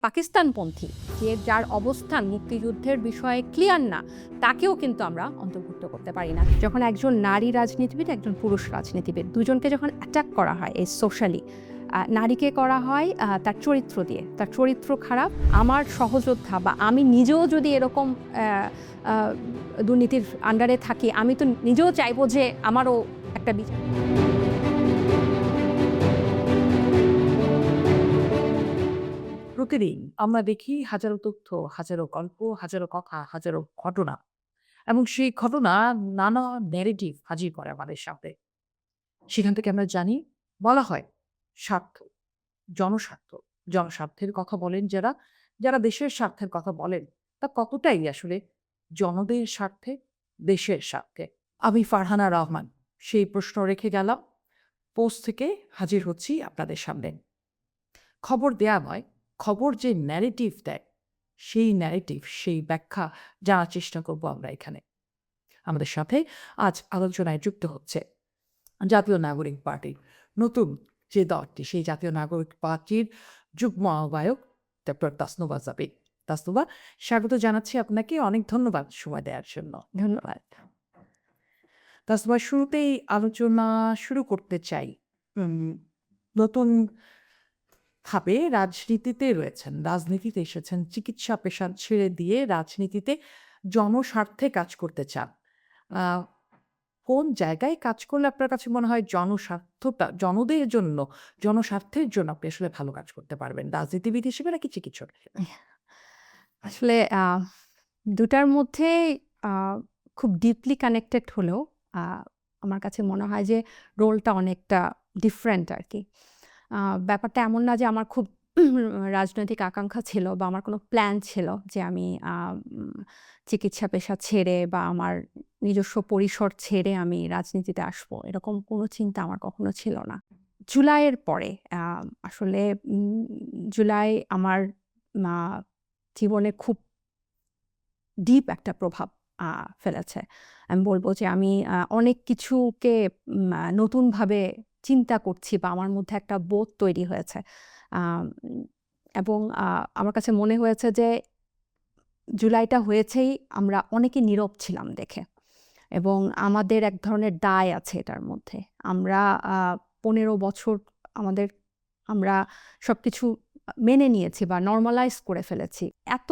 পাকিস্তানপন্থী যার অবস্থান মুক্তিযুদ্ধের বিষয়ে ক্লিয়ার না, তাকেও কিন্তু আমরা অন্তর্ভুক্ত করতে পারি না। যখন একজন নারী রাজনীতিবিদ, একজন পুরুষ রাজনীতিবিদ, দুজনকে যখন অ্যাটাক করা হয় এই সোশ্যালি, নারীকে করা হয় তার চরিত্র দিয়ে, তার চরিত্র খারাপ। আমার সহযোদ্ধা বা আমি নিজেও যদি এরকম দুর্নীতির আন্ডারে থাকি, আমি তো নিজেও চাইবো যে আমারও একটা বিচার। প্রতিদিন আমরা দেখি হাজারো তথ্য, হাজারো গল্প, হাজারো কথা, হাজারো ঘটনা এবং সেই ঘটনা নানা ন্যারেটিভ হাজির করে আমাদের সামনে। সেখান থেকে আমরা জানি বলা হয় স্বার্থ, জনস্বার্থ। জনস্বার্থের কথা বলেন যারা, যারা দেশের স্বার্থের কথা বলেন তা কতটাই আসলে জনদের স্বার্থে, দেশের স্বার্থে। আমি ফারহানা রহমান সেই প্রশ্ন রেখে গেলাম। পোস্ট থেকে হাজির হচ্ছি আপনাদের সামনে। খবর দেয়া নয়, খবর যে ন্যারেটিভ দেয়, সেই ন্যারেটিভ, সেই ব্যাখ্যা জানার চেষ্টা করব আমরা এখানে। আমাদের সাথে আজ আলোচনায় যুক্ত হচ্ছে জাতীয় নাগরিক পার্টির নতুন যে দলটি, সেই জাতীয় নাগরিক পার্টির যুগ্ম আহ্বায়ক ডক্টর তাসনুভা জাবির। তাসনুভা, স্বাগত জানাচ্ছি আপনাকে। অনেক ধন্যবাদ সময় দেওয়ার জন্য। ধন্যবাদ। তাসনুভা, শুরুতেই আলোচনা শুরু করতে চাই। নতুন ভাবে রাজনীতিতে রয়েছেন, রাজনীতিতে এসেছেন, চিকিৎসা পেশা ছেড়ে দিয়ে রাজনীতিতে জনস্বার্থে কাজ করতে চান। আহ, কোন জায়গায় কাজ করলে আপনার কাছে মনে হয় জনস্বার্থটা জনদের জন্য, জনস্বার্থের জন্য আপনি আসলে ভালো কাজ করতে পারবেন, রাজনীতিবিদ হিসেবে নাকি চিকিৎসক হিসেবে? আসলে দুটার মধ্যে আহ, খুব ডিপলি কানেক্টেড হলেও আহ, আমার কাছে মনে হয় যে রোলটা অনেকটা ডিফারেন্ট আর কি। ব্যাপারটা এমন না যে আমার খুব রাজনৈতিক আকাঙ্ক্ষা ছিল বা আমার কোনো প্ল্যান ছিল যে আমি চিকিৎসা পেশা ছেড়ে বা আমার নিজস্ব পরিসর ছেড়ে আমি রাজনীতিতে আসবো, এরকম কোনো চিন্তা আমার কখনো ছিল না। জুলাইয়ের পরে আসলে জুলাই আমার জীবনে খুব ডিপ একটা প্রভাব ফেলেছে। আমি বলব যে আমি অনেক কিছুকে নতুনভাবে চিন্তা করছি বা আমার মধ্যে একটা বোধ তৈরি হয়েছে। আম এবং আমার কাছে মনে হয়েছে যে জুলাইটা হয়েছেই আমরা অনেকে নীরব ছিলাম দেখে, এবং আমাদের এক ধরনের দায় আছে এটার মধ্যে। আমরা ১৫ বছর আমাদের আমরা সবকিছু মেনে নিয়েছি বা নরমালাইজ করে ফেলেছি। এত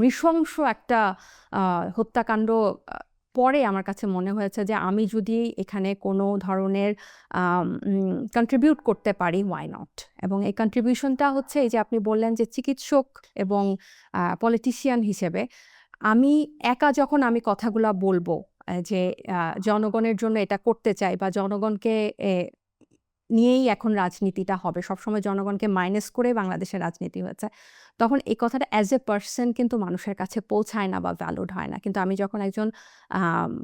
নৃশংস একটা হত্যাকাণ্ড পরে আমার কাছে মনে হয়েছে যে আমি যদি এখানে কোনো ধরনের কন্ট্রিবিউট করতে পারি, ওয়াই নট। এবং এই কন্ট্রিবিউশনটা হচ্ছে এই যে আপনি বললেন যে চিকিৎসক এবং পলিটিশিয়ান হিসেবে আমি একা যখন আমি কথাগুলা বলবো, যে জনগণের জন্য এটা করতে চাই বা জনগণকে নিয়েই এখন রাজনীতিটা হবে, সবসময় জনগণকে মাইনাস করে বাংলাদেশের রাজনীতি হয়েছে, তখন এই কথাটা অ্যাজ এ পার্সন কিন্তু মানুষের কাছে পৌঁছায় না বা ভ্যালুড হয় না। কিন্তু আমি যখন একজন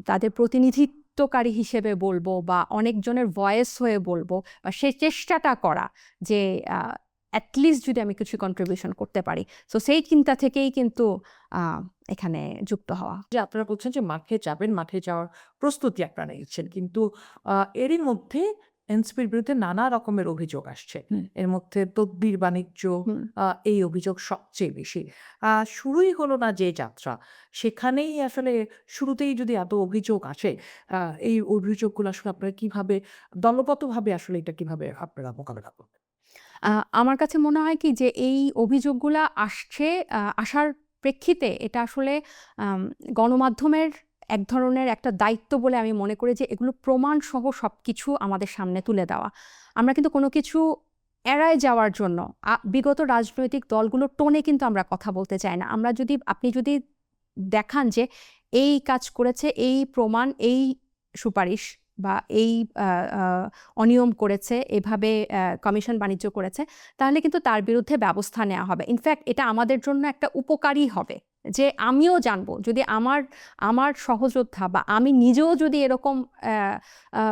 তাদের প্রতিনিধিত্বকারী হিসেবে বলবো বা অনেকজনের ভয়েস হয়ে বলবো, বা সেই চেষ্টাটা করা যে অ্যাটলিস্ট যদি আমি কিছু কন্ট্রিবিউশন করতে পারি, সো সেই চিন্তা থেকেই কিন্তু এখানে যুক্ত হওয়া। যে আপনারা বলছেন যে মাঠে যাবেন, মাঠে যাওয়ার প্রস্তুতি আপনারা নিচ্ছেন, কিন্তু এরই মধ্যে এনসিপির বিরুদ্ধে নানা রকমের অভিযোগ আসছে। হুম। এর মধ্যে তদবির বাণিজ্য, হুম। এই অভিযোগ সবচেয়ে বেশি। শুরুই হলো না যে যাত্রা, সেখানেই আসলে শুরুতেই যদি এত অভিযোগ আসে, এই অভিযোগগুলো আসলে আপনারা কিভাবে দলগতভাবে আসলে এটা কিভাবে আপনারা মোকাবেলা করবেন? আ আমার কাছে মনে হয় কি যে এই অভিযোগগুলা আসছে, আসার প্রেক্ষিতে এটা আসলে আম গণমাধ্যমের এক ধরনের একটা দায়িত্ব বলে আমি মনে করি যে এগুলো প্রমাণসহ সবকিছু আমাদের সামনে তুলে দেওয়া। আমরা কিন্তু কোনো কিছু এড়ায় যাওয়ার জন্য বিগত রাজনৈতিক দলগুলোর টোনে কিন্তু আমরা কথা বলতে চাই না। আপনি যদি দেখান যে এই কাজ করেছে, এই প্রমাণ, এই সুপারিশ বা এই আ আ অনিয়ম করেছে, এভাবে কমিশন বাণিজ্য করেছে, তাহলে কিন্তু তার বিরুদ্ধে ব্যবস্থা নেওয়া হবে। ইনফ্যাক্ট এটা আমাদের জন্য একটা উপকারী হবে। যে আমিও জানবো যদি আমার সহযোদ্ধা বা আমি নিজেও যদি এরকম অ্যা আ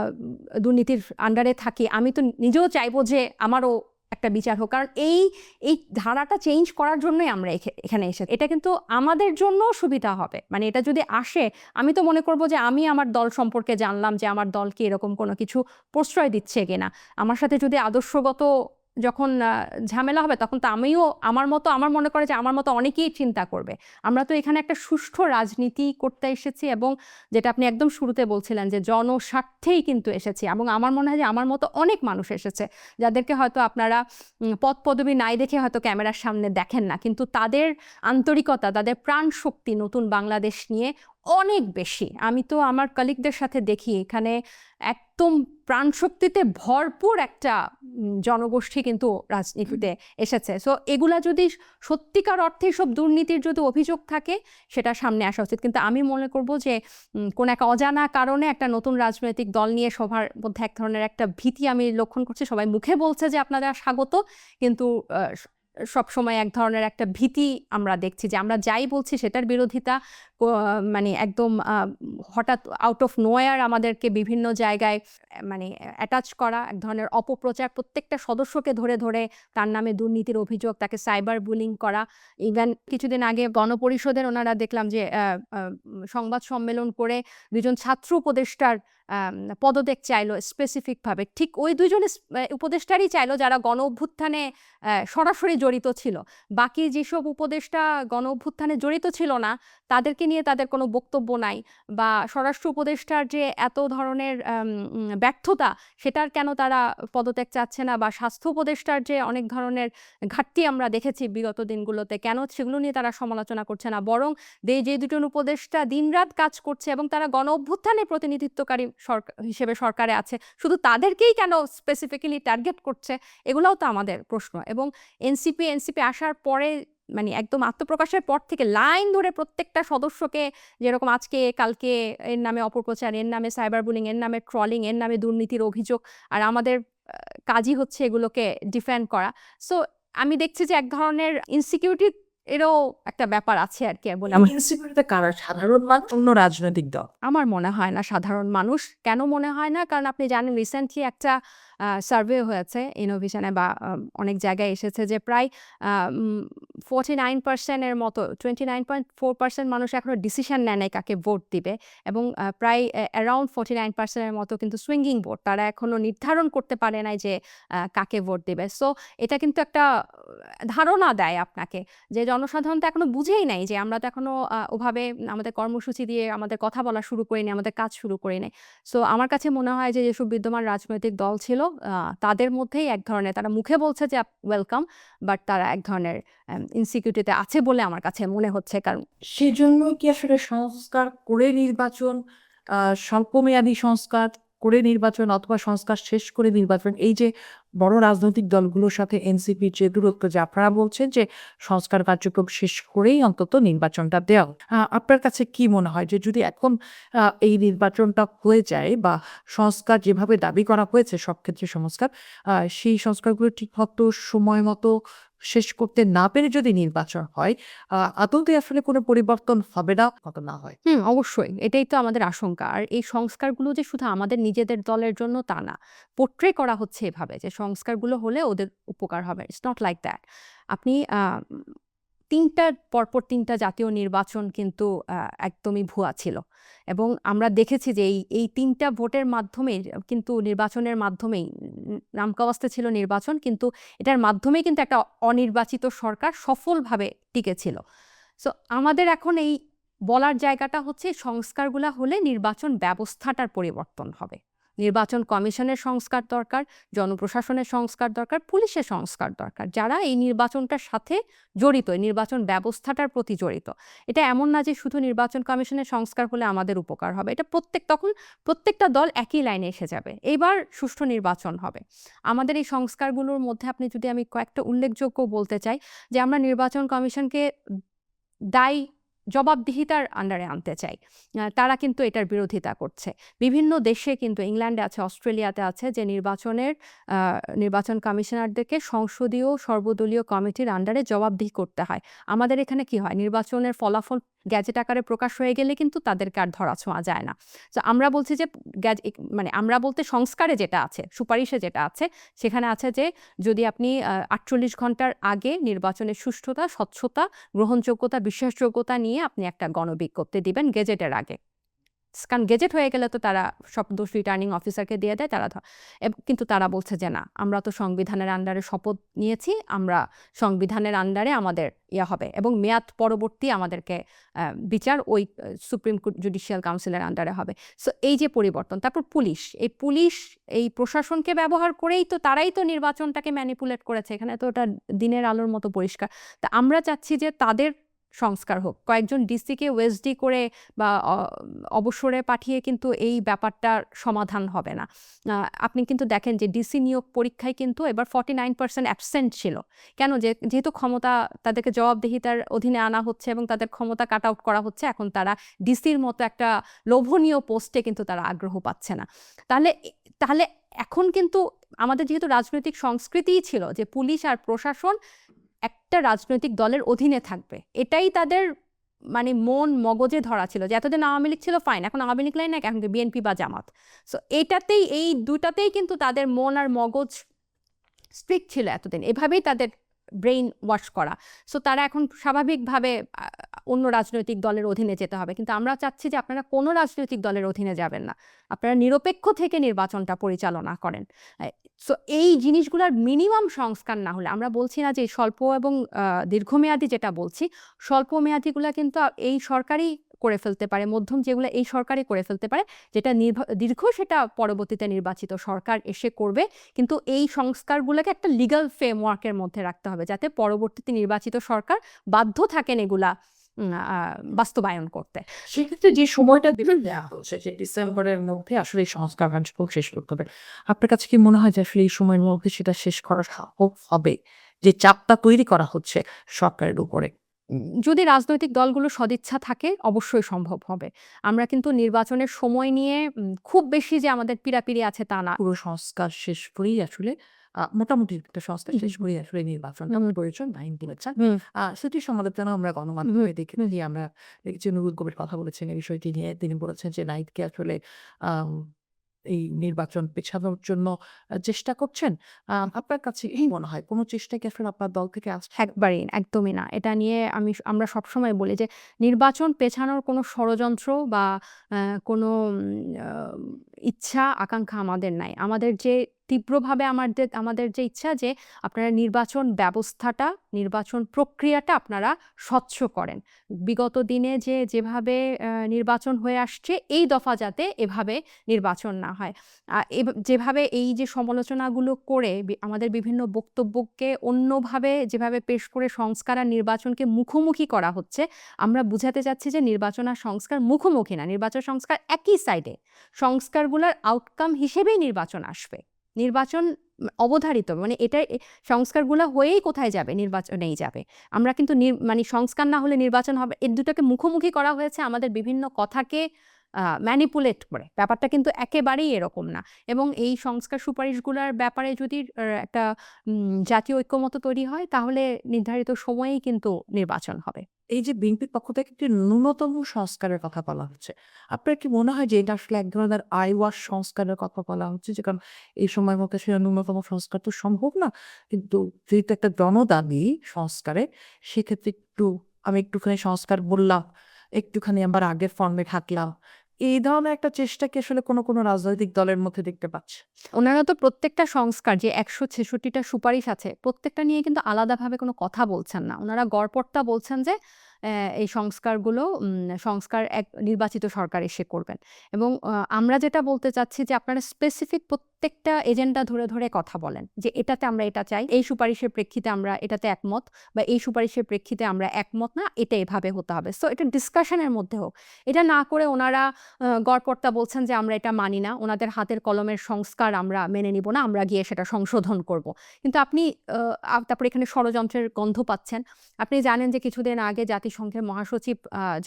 দুর্নীতির আন্ডারে থাকি, আমি তো নিজেও চাইবো যে আমারও একটা বিচার হোক। কারণ এই ধারাটা চেঞ্জ করার জন্যই আমরা এখানে এসেছি। এটা কিন্তু আমাদের জন্যও সুবিধা হবে। মানে এটা যদি আসে, আমি তো মনে করব যে আমি আমার দল সম্পর্কে জানলাম যে আমার দল কি এরকম কোনো কিছু প্রশ্রয় দিচ্ছে কিনা। আমার সাথে যদি আদর্শগত যখন ঝামেলা হবে তখন তো আমার মনে করে যে আমার মতো অনেকেই চিন্তা করবে। আমরা তো এখানে একটা সুষ্ঠু রাজনীতি করতে এসেছি এবং যেটা আপনি একদম শুরুতে বলছিলেন যে জনস্বার্থেই কিন্তু এসেছি এবং আমার মনে হয় যে আমার মতো অনেক মানুষ এসেছে যাদেরকে হয়তো আপনারা পদ-পদবি নাই দেখে হয়তো ক্যামেরার সামনে দেখেন না। কিন্তু তাদের আন্তরিকতা, তাদের প্রাণশক্তি নতুন বাংলাদেশ নিয়ে অনেক বেশি। আমি তো আমার কলিগদের সাথে দেখি এখানে একদম প্রাণশক্তিতে ভরপুর একটা জনগোষ্ঠী কিন্তু রাজনীতিতে এসেছে। সো এগুলা যদি সত্যিকার অর্থে সব দুর্নীতির যদি অভিযোগ থাকে সেটা সামনে আসা উচিত। কিন্তু আমি মনে করব যে কোনো এক অজানা কারণে একটা নতুন রাজনৈতিক দল নিয়ে সবার মধ্যে এক ধরনের একটা ভীতি আমি লক্ষণ করছি। সবাই মুখে বলছে যে আপনারা স্বাগত, কিন্তু সবসময় এক ধরনের একটা ভীতি আমরা দেখছি যে আমরা যাই বলছি সেটার বিরোধিতা, মানে একদম হঠাৎ আউট অফ নোয়ার আমাদেরকে বিভিন্ন জায়গায় মানে অ্যাটাচ করা, এক ধরনের অপপ্রচার, প্রত্যেকটা সদস্যকে ধরে ধরে তার নামে দুর্নীতির অভিযোগ, তাকে সাইবার বুলিং করা। ইভেন কিছুদিন আগে গণপরিষদের ওনারা দেখলাম যে সংবাদ সম্মেলন করে দুজন ছাত্র উপদেষ্টার পদত্যাগ চাইলো স্পেসিফিকভাবে। ঠিক ওই দুইজন উপদেষ্টারই চাইলো যারা গণ অভ্যুত্থানে সরাসরি জড়িত ছিল। বাকি যেসব উপদেষ্টা গণ অভ্যুত্থানে জড়িত ছিল না তাদেরকে নিয়ে তাদের কোনো বক্তব্য নাই, বা স্বরাষ্ট্র উপদেষ্টার যে এত ধরনের ব্যর্থতা সেটার কেন তারা পদত্যাগ চাচ্ছে না, বা স্বাস্থ্য উপদেষ্টার যে অনেক ধরনের ঘাটতি আমরা দেখেছি বিগত দিনগুলোতে কেন সেগুলো নিয়ে তারা সমালোচনা করছে না, বরং যে দুজন উপদেষ্টা দিনরাত কাজ করছে এবং তারা গণ অভ্যুত্থানে প্রতিনিধিত্বকারী হিসেবে সরকারে আছে, শুধু তাদেরকেই কেন স্পেসিফিক্যালি টার্গেট করছে, এগুলোও তো আমাদের প্রশ্ন। এবং এনসিপি আসার পরে মানে একদম আত্মপ্রকাশের পর থেকে লাইন ধরে প্রত্যেকটা সদস্যকে, যেরকম আজকে কালকে এর নামে অপপ্রচার, এর নামে সাইবার বুলিং, এর নামে ট্রলিং, এর নামে দুর্নীতির অভিযোগ, আর আমাদের কাজই হচ্ছে এগুলোকে ডিফেন্ড করা। সো আমি দেখছি যে এক ধরনের ইনসিকিউরিটি এরও একটা ব্যাপার আছে আর কি বলে ইনসিকিউরিটিতে কারা? সাধারণ মানুষ, অন্য রাজনৈতিক দল? আমার মনে হয় না সাধারণ মানুষ। কেন মনে হয় না? কারণ আপনি জানেন রিসেন্টলি একটা সার্ভে হয়েছে ইনোভেশনে, বা অনেক জায়গায় এসেছে যে প্রায় 49% এর মতো, 29.4% মানুষ এখনো ডিসিশন নেয় নাই কাকে ভোট দিবে, এবং প্রায় অ্যারাউন্ড 49% এর মতো কিন্তু সুইঙ্গিং ভোট, তারা এখনো নির্ধারণ করতে পারে নাই যে কাকে ভোট দিবে। সো এটা কিন্তু একটা ধারণা দেয় আপনাকে যে জনসাধারণ তো এখনো বুঝেই নাই যে আমরা তো এখনো ওভাবে আমাদের কর্মসূচি দিয়ে আমাদের কথা বলা শুরু করিনি, আমাদের কাজ শুরু করিনি। সো আমার কাছে মনে হয় যে যেসব বিদ্যমান রাজনৈতিক দল ছিল তাদের মধ্যেই এক ধরনের, তারা মুখে বলছে যে ওয়েলকাম, বাট তারা এক ধরনের ইনসিকিউরিটিতে আছে বলে আমার কাছে মনে হচ্ছে। কারণ সেজন্য কি আসলে সংস্কার করে নির্বাচন, স্বল্পমেয়াদী সংস্কার করে নির্বাচন, অথবা সংস্কার শেষ করে নির্বাচন, এই যে বড় রাজনৈতিক দলগুলোর সাথে এনসিপির যে দূরত্ব, যে আপনারা বলছেন যে সংস্কার কার্যক্রম শেষ করেই অন্তত নির্বাচনটা দেওয়া, আপনার কাছে কি মনে হয় যে যদি এখন এই নির্বাচনটা হয়ে যায়, বা সংস্কার যেভাবে দাবি করা হয়েছে সব ক্ষেত্রে সংস্কার, সেই সংস্কারগুলো ঠিক মতো সময় মতো শেষ করতে না পেরে যদি নির্বাচন হয়, আদৌতে আসলে কোনো পরিবর্তন হবে না, কত না হয়? অবশ্যই এটাই তো আমাদের আশঙ্কা। আর এই সংস্কারগুলো যে শুধু আমাদের নিজেদের দলের জন্য তা না, পোট্রে করা হচ্ছে এভাবে যে সংস্কারগুলো হলে ওদের উপকার হবে। It's not like that. আপনি পরপর ৩টা জাতীয় নির্বাচন কিন্তু একদমই ভুয়া ছিল, এবং আমরা দেখেছি যে এই ৩টা ভোটের মাধ্যমেই কিন্তু, নির্বাচনের মাধ্যমেই, নামকাওয়াস্তে ছিল নির্বাচন, কিন্তু এটার মাধ্যমেই কিন্তু একটা অনির্বাচিত সরকার সফলভাবে টিকেছিল। সো আমাদের এখন এই বলার জায়গাটা হচ্ছে সংস্কারগুলা হলে নির্বাচন ব্যবস্থাটার পরিবর্তন হবে। নির্বাচন কমিশনের সংস্কার দরকার, জনপ্রশাসনের সংস্কার দরকার, পুলিশের সংস্কার দরকার, যারা এই নির্বাচনটার সাথে জড়িত, এই নির্বাচন ব্যবস্থাটার প্রতি জড়িত। এটা এমন না যে শুধু নির্বাচন কমিশনের সংস্কার হলে আমাদের উপকার হবে। এটা তখন প্রত্যেকটা দল একই লাইনে এসে যাবে। এইবার সুষ্ঠু নির্বাচন হবে। আমাদের এই সংস্কারগুলোর মধ্যে আপনি যদি আমি কয়েকটা উল্লেখযোগ্য বলতে চাই, যে আমরা নির্বাচন কমিশনকে দায়ী জবাবদিহিতার আন্ডারে আনতে চাই। তারা কিন্তু এটার বিরোধিতা করছে। বিভিন্ন দেশে কিন্তু, ইংল্যান্ডে আছে, অস্ট্রেলিয়াতে আছে, যে নির্বাচন কমিশনারদেরকে সংসদীয় সর্বদলীয় কমিটির আন্ডারে জবাবদিহি করতে হয়। আমাদের এখানে কি হয়, নির্বাচনের ফলাফল গ্যাজেট আকারে প্রকাশ হয়ে গেলে কিন্তু তাদেরকে আর ধরা ছোঁয়া যায় না। তো আমরা বলছি যে মানে আমরা বলতে সংস্কারে যেটা আছে, সুপারিশে যেটা আছে, সেখানে আছে যে যদি আপনি ৪৮ ঘন্টার আগে নির্বাচনের সুষ্ঠুতা, স্বচ্ছতা, গ্রহণযোগ্যতা, বিশ্বাসযোগ্যতা নিয়ে আপনি একটা গণবিজ্ঞপ্তি দিবেন গেজেটের আগে। কারণ গেজেট হয়ে গেলে তো তারা সব দোষ রিটার্নিং অফিসারকে দিয়ে দেয়, তারা কিন্তু তারা বলছে যে না, আমরা তো সংবিধানের আন্ডারে শপথ নিয়েছি, আমরা সংবিধানের আন্ডারে আমাদের হবে এবং মেয়াদ পরবর্তী আমাদেরকে বিচার ওই সুপ্রিম জুডিশিয়াল কাউন্সিলের আন্ডারে হবে। সো এই যে পরিবর্তন, তারপর পুলিশ এই প্রশাসনকে ব্যবহার করেই তো তারাই তো নির্বাচনটাকে ম্যানিপুলেট করেছে, এখানে তো ওটা দিনের আলোর মতো পরিষ্কার। তা আমরা চাচ্ছি যে তাদের সংস্কার হোক, কয়েকজন ডিসিকে ওএসডি করে বা অবসরে পাঠিয়ে কিন্তু এই ব্যাপারটার সমাধান হবে না। আপনি কিন্তু দেখেন যে ডিসি নিয়োগ পরীক্ষায় কিন্তু এবার 49% অ্যাবসেন্ট ছিল। কেন? যেহেতু ক্ষমতা তাদেরকে জবাবদিহিতার অধীনে আনা হচ্ছে এবং তাদের ক্ষমতা কাট আউট করা হচ্ছে, এখন তারা ডিসির মতো একটা লোভনীয় পোস্টে কিন্তু তারা আগ্রহ পাচ্ছে না। তাহলে এখন কিন্তু আমাদের যেহেতু রাজনৈতিক সংস্কৃতিই ছিল যে পুলিশ আর প্রশাসন একটা রাজনৈতিক দলের অধীনে থাকবে, এটাই তাদের মানে মন মগজে ধরা ছিল যে এতদিন আওয়ামী লীগ ছিল ফাইন, এখন আওয়ামী লীগ লাইন না, এখন বিএনপি বা জামাত। সো এই দুটাতেই কিন্তু তাদের মন আর মগজ স্ট্রিক্ট ছিল এতদিন, এভাবেই তাদের ব্রেইন ওয়াশ করা। সো তারা এখন স্বাভাবিকভাবে অন্য রাজনৈতিক দলের অধীনে যেতে হবে। কিন্তু আমরা চাচ্ছি যে আপনারা কোনো রাজনৈতিক দলের অধীনে যাবেন না, আপনারা নিরপেক্ষ থেকে নির্বাচনটা পরিচালনা করেন। সো এই জিনিসগুলোর মিনিমাম সংস্কার না হলে, আমরা বলছি না যে স্বল্প এবং দীর্ঘমেয়াদী, যেটা বলছি স্বল্পমেয়াদীগুলো কিন্তু এই সরকারই করে ফেলতে পারে, মধ্যম যেগুলো এই সরকারই করে ফেলতে পারে, যেটা দীর্ঘ সেটা পরবর্তীতে নির্বাচিত সরকার এসে করবে। কিন্তু এই সংস্কারগুলোকে একটা লিগ্যাল ফ্রেমওয়ার্কের মধ্যে রাখতে হবে, যাতে পরবর্তীতে নির্বাচিত সরকার বাধ্য থাকেন এগুলা বাস্তবায়ন করতে। সেক্ষেত্রে যে সময়টা দেওয়া হচ্ছে যে ডিসেম্বরের মধ্যে আসলে এই সংস্কার কার্যক্রম শেষ করতে হবে, আপনার কাছে কি মনে হয় যে আসলে এই সময়ের মধ্যে সেটা শেষ করা সম্ভব হবে, যে চাপটা তৈরি করা হচ্ছে সরকারের উপরে? যদি রাজনৈতিক দলগুলো সদিচ্ছা থাকে অবশ্যই সম্ভব হবে। আমরা কিন্তু নির্বাচনের সময় নিয়ে খুব বেশি যে আমাদের পীড়াপিড়ি আছে তা না। পুরো সংস্কার শেষ করেই আসলে মোটামুটি একটা সংস্কার শেষ করেই আসলে নির্বাচনটা প্রয়োজন বা আইন করেছেন। সেটি সমালোচনা আমরা গণমাধ্যমে দেখেছি। আমরা দেখেছি নুরুল কবির কথা বলেছেন এই বিষয়টি নিয়ে। তিনি বলেছেন যে নাইটকে আসলে আম এই নির্বাচন পেছানোর জন্য চেষ্টা করছেন। আপনার কাছে কি মনে হয় কোন চেষ্টা কি আসলে আপনার দল থেকে আসছে? একদমই না। এটা নিয়ে আমরা সবসময় বলি যে নির্বাচন পেছানোর কোনো ষড়যন্ত্র বা কোনো আ ইচ্ছা আকাঙ্ক্ষা আমাদের নাই। আমাদের যে তীব্রভাবে আমাদের যে ইচ্ছা যে আপনারা নির্বাচন ব্যবস্থাটা, নির্বাচন প্রক্রিয়াটা আপনারা স্বচ্ছ করেন। বিগত দিনে যেভাবে নির্বাচন হয়ে আসছে, এই দফা যাতে এভাবে নির্বাচন না হয়। যেভাবে এই যে সমালোচনাগুলো করে আমাদের বিভিন্ন বক্তব্যকে অন্যভাবে যেভাবে পেশ করে সংস্কার আর নির্বাচনকে মুখোমুখি করা হচ্ছে, আমরা বুঝাতে চাচ্ছি যে নির্বাচন আর সংস্কার মুখোমুখি না, নির্বাচন সংস্কার একই সাইডে। সংস্কারগুলোর আউটকাম হিসেবেই নির্বাচন আসবে। নির্বাচন অবধারিত, মানে এটাই সংস্কারগুলো হয়েই কোথায় যাবে? নির্বাচনেই যাবে। আমরা কিন্তু মানে সংস্কার না হলে নির্বাচন হবে, এর দুটোকে মুখোমুখি করা হয়েছে আমাদের বিভিন্ন কথাকে ম্যানিপুলেট করে। ব্যাপারটা কিন্তু একেবারেই এরকম না। এবং এই সংস্কার সুপারিশগুলোর ব্যাপারে যদি একটা জাতীয় ঐক্যমত্য তৈরি হয়, তাহলে নির্ধারিত সময়েই কিন্তু নির্বাচন হবে। এই যে বিএনপির পক্ষ থেকে একটি ন্যূনতম সংস্কারের কথা বলা হচ্ছে। আপনার কি মনে হয় যে এটা আসলে এক ধরনের আইওয়াশ সংস্কারের কথা বলা হচ্ছে? যে কারণ এই সময়ের মধ্যে আসলে ন্যূনতম সংস্কার তো সম্ভব না। কিন্তু যেহেতু একটা জনদাবি সংস্কারের, সেক্ষেত্রে আমি একটুখানি সংস্কার বললাম, একটুখানি আবার আগের ফর্মে থাকলাম। এই ধরনের একটা চেষ্টা কি আসলে কোনো রাজনৈতিক দলের মধ্যে দেখতে পাচ্ছেন? ওনারা তো প্রত্যেকটা সংস্কার, যে ১৬৬টা সুপারিশ আছে, প্রত্যেকটা নিয়ে কিন্তু আলাদাভাবে কোনো কথা বলছেন না। ওনারা গড়পড়তা বলছেন যে এই সংস্কার এক নির্বাচিত সরকার এসে করবেন। এবং আমরা যেটা বলতে চাচ্ছি যে আপনারা স্পেসিফিক প্রত্যেকটা এজেন্ডা ধরে কথা বলেন যে এটাতে আমরা এটা চাই, এই সুপারিশের প্রেক্ষিতে আমরা এটাতে একমত, বা এই সুপারিশের প্রেক্ষিতে আমরা একমত না, এটা এভাবে হতে হবে। সো এটা ডিসকাশনের মধ্যে হোক। এটা না করে ওনারা গড়পড়তা বলছেন যে আমরা এটা মানি না, ওনাদের হাতের কলমের সংস্কার আমরা মেনে নিব না, আমরা গিয়ে সেটা সংশোধন করব। কিন্তু আপনি তারপরে এখানে ষড়যন্ত্রের গন্ধ পাচ্ছেন। আপনি জানেন যে কিছুদিন আগে জাতিসংঘের মহাসচিব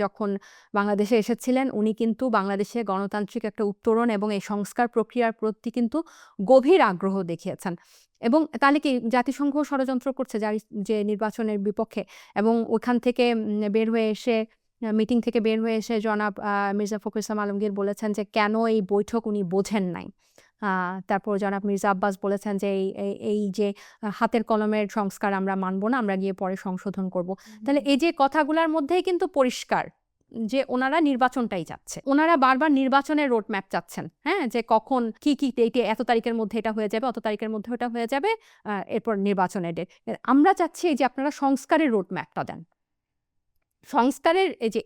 যখন বাংলাদেশে এসেছিলেন, উনি কিন্তু বাংলাদেশে গণতান্ত্রিক একটা উত্তরণ এবং এই সংস্কার প্রক্রিয়ার প্রতি কিন্তু গভীর আগ্রহ দেখিয়েছেন। এবং তাহলে কি জাতিসংঘ ষড়যন্ত্র করছে যে নির্বাচনের বিপক্ষে? এবং ওখান থেকে বের হয়ে এসে মিটিং থেকে বের হয়ে এসে জনাব মির্জা ফখরুল ইসলাম আলমগীর বলেছেন যে কেন এই বৈঠক উনি বোঝেন নাই। তারপর জনাব মির্জা আব্বাস বলেছেন যে এই যে হাতের কলমের সংস্কার আমরা মানব না, আমরা গিয়ে পরে সংশোধন করব। তাহলে এই যে কথাগুলোর মধ্যেই কিন্তু পরিষ্কার যে ওনারা নির্বাচনটাই চাচ্ছে, ওনারা বারবার নির্বাচনের রোড ম্যাপ চাচ্ছেন, হ্যাঁ, যে কখন কি কি ডেটে এত তারিখের মধ্যে এটা হয়ে যাবে, অত তারিখের মধ্যে ওটা হয়ে যাবে, এরপর নির্বাচনের ডেট। আমরা চাচ্ছি এই যে আপনারা সংস্কারের রোড ম্যাপটা দেন, সংস্কারের এই যে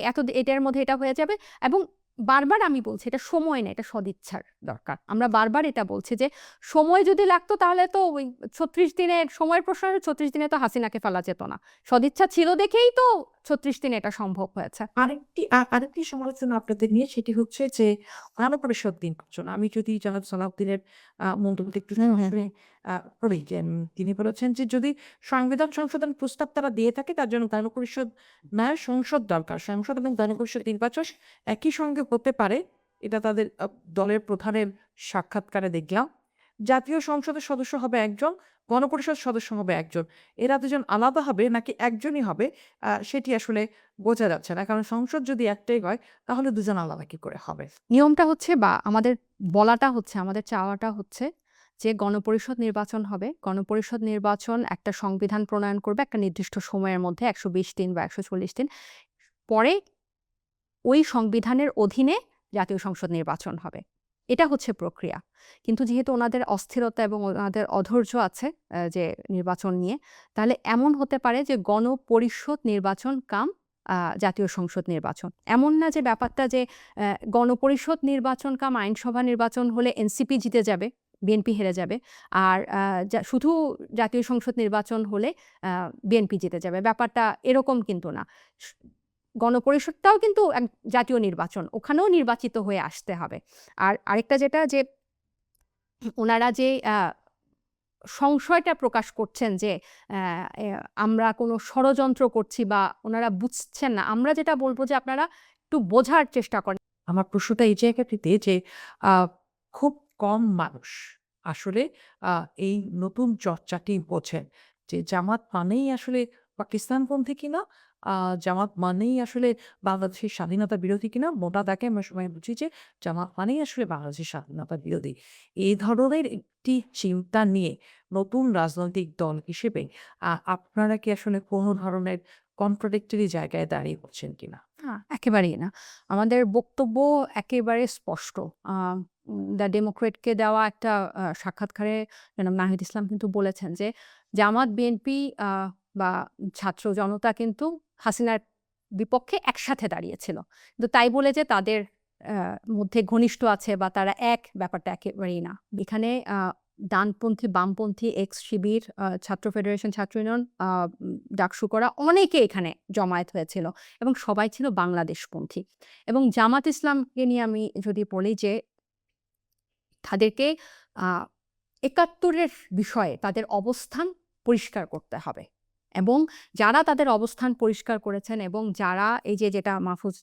এত এটার মধ্যে এটা হয়ে যাবে। এবং বারবার আমি বলছি এটা সময় না, এটা সদিচ্ছার দরকার। আমরা বারবার এটা বলছি যে সময় যদি লাগতো তাহলে তো ওই ৩৬ দিনের সময়ের প্রশ্ন, ৩৬ দিনে তো হাসিনাকে ফেলা যেত না। সদিচ্ছা ছিল দেখেই তো ৩৬ দিনে এটা সম্ভব হয়েছে। আরেকটি সমালোচনা আপনাদের নিয়ে, সেটি হচ্ছে যে গণপরিষদ নির্বাচন। আমি যদি জনাব সালাউদ্দিনের মন্তব্যটা একটু শুনে পড়ি যে তিনি বলেছেন যে যদি সংবিধান সংশোধন প্রস্তাব তারা দিয়ে থাকে তার জন্য গণপরিষদ নয়, সংসদ দরকার। সংসদ এবং গণপরিষদ নির্বাচন একই সঙ্গে হতে পারে, এটা তাদের দলের প্রধানের সাক্ষাৎকারে দেখলাম। জাতীয় সংসদের সদস্য হবে একজন, গণপরিষদ সদস্য হবে একজন। এরা দুজন আলাদা হবে নাকি একজনই হবে সেটি আসলে বোঝা যাচ্ছে না। কারণ সংসদ যদি একটাই হয় তাহলে দুজন আলাদা কি করে হবে? নিয়মটা হচ্ছে বা আমাদের বলাটা হচ্ছে, আমাদের চাওয়াটা হচ্ছে যে গণপরিষদ নির্বাচন হবে। গণপরিষদ নির্বাচন একটা সংবিধান প্রণয়ন করবে একটা নির্দিষ্ট সময়ের মধ্যে, ১২০ দিন বা ১৪০ দিন। পরে ওই সংবিধানের অধীনে জাতীয় সংসদ নির্বাচন হবে। এটা হচ্ছে প্রক্রিয়া। কিন্তু যেহেতু ওনাদের অস্থিরতা এবং ওনাদের অধৈর্য আছে যে নির্বাচন নিয়ে, তাহলে এমন হতে পারে যে গণপরিষদ নির্বাচন কাম জাতীয় সংসদ নির্বাচন। এমন না যে ব্যাপারটা যে গণপরিষদ নির্বাচন কাম আইনসভা নির্বাচন হলে এনসিপি জিতে যাবে, বিএনপি হেরে যাবে। আর শুধু জাতীয় সংসদ নির্বাচন হলে বিএনপি জিতে যাবে। ব্যাপারটা এরকম কিন্তু না। গণপরিষদটাও কিন্তু এক জাতীয় নির্বাচন, ওখানেও নির্বাচিত হয়ে আসতে হবে। আর আরেকটা যেটা যে ওনারা যে সংশয়টা প্রকাশ করছেন যে আমরা কোনো ষড়যন্ত্র করছি বা ওনারা বুঝছেন না, আমরা যেটা বলবো যে আপনারা একটু বোঝার চেষ্টা করেন। আমার প্রশ্নটা এই জায়গাটিতে যে আ খুব কম মানুষ আসলে আ এই নতুন চর্চাটি বোঝেন যে জামাত মানেই আসলে পাকিস্তানপন্থী কিনা, আ জামাত মানেই আসলে বাংলাদেশের স্বাধীনতা বিরোধী কিনা। মোটা দাগে আমরা সবাই বুঝি যে জামাত মানেই আসলে বাংলাদেশের স্বাধীনতা বিরোধী। এই ধরনের একটি চিন্তা নিয়ে নতুন রাজনৈতিক দল হিসেবে আপনারা কি আসলে কোনো ধরনের কন্ট্রাডিক্টরি জায়গায় দাঁড়িয়ে পড়ছেন কিনা? একেবারেই না। আমাদের বক্তব্য একেবারে স্পষ্ট। দ্য ডেমোক্রেটকে দেওয়া একটা সাক্ষাৎকারে জনাব নাহিদ ইসলাম কিন্তু বলেছেন যে, জামাত, বিএনপি বা ছাত্র জনতা কিন্তু হাসিনার বিপক্ষে একসাথে দাঁড়িয়েছিল। কিন্তু তাই বলে যে তাদের মধ্যে ঘনিষ্ঠ আছে বা তারা এক, ব্যাপারটা একেবারেই না। এখানে ডানপন্থী, বামপন্থী, এক্স শিবির, ছাত্র ফেডারেশন, ছাত্র ইউনিয়ন, ডাকসু করা অনেকে এখানে জমায়েত হয়েছিল এবং সবাই ছিল বাংলাদেশপন্থী। এবং জামাত ইসলামকে নিয়ে আমি যদি বলি যে তাদেরকে আ ৭১-এর বিষয়ে তাদের অবস্থান পরিষ্কার করতে হবে। এবং যারা তাদের অবস্থান পরিষ্কার করেছেন এবং যারা এই যে যেটা মাহফুজ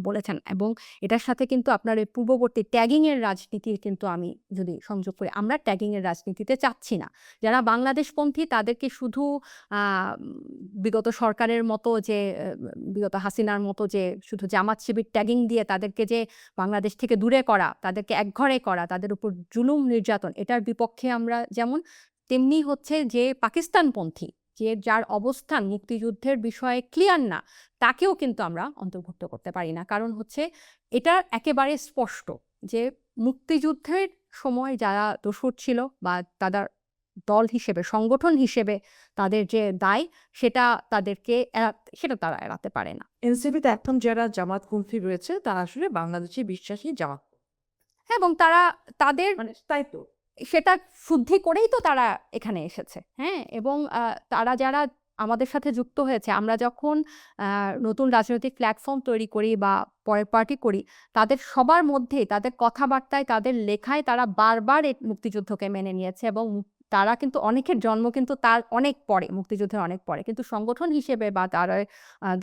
বলেছেন, এবং এটার সাথে কিন্তু আপনার এই পূর্ববর্তী ট্যাগিং এর রাজনীতির কিন্তু আমি যদি সংযোগ করি, আমরা ট্যাগিং এর রাজনীতিতে চাচ্ছি না। যারা বাংলাদেশপন্থী তাদেরকে শুধু আ বিগত সরকারের মতো যে বিগত হাসিনার মতো যে শুধু জামাত শিবির ট্যাগিং দিয়ে তাদেরকে যে বাংলাদেশ থেকে দূরে করা, তাদেরকে একঘরে করা, তাদের উপর জুলুম নির্যাতন, এটার বিপক্ষে আমরা যেমন, তেমনি হচ্ছে যে পাকিস্তানপন্থী, যে যার অবস্থান মুক্তিযুদ্ধের বিষয়ে ক্লিয়ার না, তাকেও কিন্তু আমরা অন্তর্ভুক্ত করতে পারি না। কারণ হচ্ছে এটা একেবারে স্পষ্ট যে মুক্তিযুদ্ধের সময় যারা দোসর ছিল বা তাদের দল হিসেবে, সংগঠন হিসেবে তাদের যে দায়, সেটা তাদেরকে সেটা তারা এড়াতে পারে না। এনসিপিতে এখন যারা জামাতপন্থী রয়েছে তারা আসলে বাংলাদেশে বিশ্বাসী জামাত। এবং তারা তাদের মানে তাই তো? সেটা শুদ্ধি করেই তো তারা এখানে এসেছে। হ্যাঁ? এবং তারা যারা আমাদের সাথে যুক্ত হয়েছে, আমরা যখন নতুন রাজনৈতিক প্ল্যাটফর্ম তৈরি করি বা পরের পার্টি করি, তাদের সবার মধ্যেই তাদের কথাবার্তায়, তাদের লেখায় তারা বারবার এই মুক্তিযুদ্ধকে মেনে নিয়েছে এবং তারা কিন্তু অনেকের জন্ম কিন্তু তার অনেক পরে, মুক্তিযুদ্ধের অনেক পরে। কিন্তু সংগঠন হিসেবে বা তারা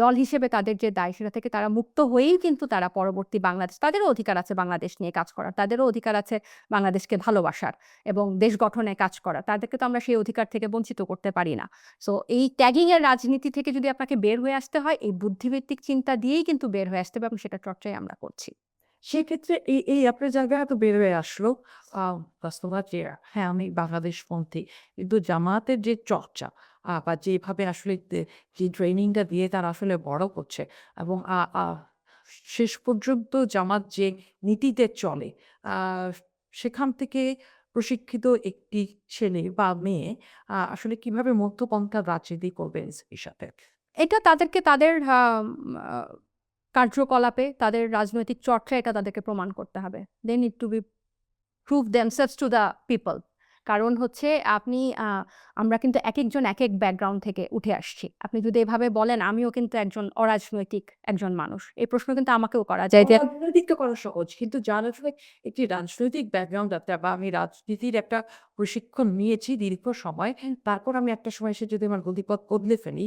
দল হিসেবে তাদের যে দায়, সেটা থেকে তারা মুক্ত হয়েই কিন্তু তারা পরবর্তী বাংলাদেশ, তাদেরও অধিকার আছে বাংলাদেশ নিয়ে কাজ করার, তাদেরও অধিকার আছে বাংলাদেশকে ভালোবাসার এবং দেশ গঠনে কাজ করা। তাদেরকে তো আমরা সেই অধিকার থেকে বঞ্চিত করতে পারি না। সো এই ট্যাগিং এর রাজনীতি থেকে যদি আপনাকে বের হয়ে আসতে হয়, এই বুদ্ধিভিত্তিক চিন্তা দিয়েই কিন্তু বের হয়ে আসতে হবে এবং সেটা চর্চাই আমরা করছি। সেক্ষেত্রে এই আপনার জায়গায় তো বের হয়ে আসলো বাস্তবতা যে হ্যাঁ, আমি বাংলাদেশপন্থী। কিন্তু জামায়াতের যে চর্চা বা যেভাবে আসলে যে ট্রেনিংটা দিয়ে তারা আসলে বড় করছে এবং শেষ পর্যন্ত জামাত যে নীতিতে চলে, আহ, সেখান থেকে প্রশিক্ষিত একটি ছেলে বা মেয়ে আসলে কিভাবে মধ্যপন্থার রাজনীতি করবে এনসিপির সাথে? এটা তাদেরকে তাদের আ কার্যকলাপে, তাদের রাজনৈতিক চর্চায় এটা তাদেরকে প্রমাণ করতে হবে। They need to be prove themselves to the people. কারণ হচ্ছে আপনি আমরা কিন্তু একেকজন একেক ব্যাকগ্রাউন্ড থেকে উঠে আসছি। আপনি যদি এভাবে বলেন আমিও কিন্তু একজন অরাজনৈতিক একজন মানুষ। এই প্রশ্ন কিন্তু আমাকেও করা যায় যে রাজনৈতিকটা করা সহজ। কিন্তু যার আসলে একটি রাজনৈতিক ব্যাকগ্রাউন্ড আছে বা আমি রাজনীতির একটা প্রশিক্ষণ নিয়েছি দীর্ঘ সময়। তারপর আমি একটা সময় এসে যদি আমার গতিপথ বদলে ফেলি,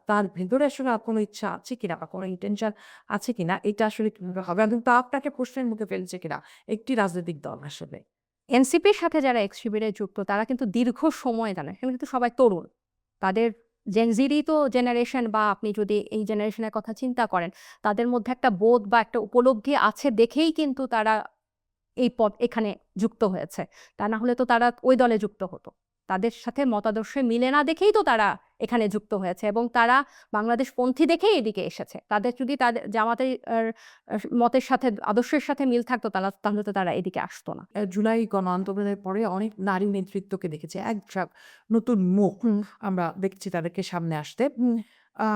তার ভেতরে আসলে আর কোনো ইচ্ছা আছে কিনা বা কোনো ইনটেনশন আছে কিনা, এটা আসলে কিভাবে হবে? এবং তা আপনাকে প্রশ্নের মুখে ফেলছে কিনা একটি রাজনৈতিক দল আসলে? এনসিপির সাথে যারা এক্স শিবিরে যুক্ত তারা কিন্তু দীর্ঘ সময় জানে। এখানে কিন্তু সবাই তরুণ। তাদের জেন জিরই তো জেনারেশন বা আপনি যদি এই জেনারেশনের কথা চিন্তা করেন, তাদের মধ্যে একটা বোধ বা একটা উপলব্ধি আছে দেখেই কিন্তু তারা এই এখানে যুক্ত হয়েছে। তা না হলে তো তারা ওই দলে যুক্ত হতো। তাদের সাথে মতাদর্শ মিলে না দেখেই তো তারা এখানে যুক্ত হয়েছে এবং তারা বাংলাদেশপন্থী দেখেই এদিকে এসেছে। তাদের যদি তাদের জামাতের মতের সাথে আদর্শের সাথে মিল থাকতো তাহলে তো তারা এদিকে আসতো না। জুলাই গণ আন্দোলনের পরে অনেক নারী নেতৃত্বকে দেখেছি। এক ঝাঁক নতুন মুখ হুম, আমরা দেখছি তাদেরকে সামনে আসতে। আ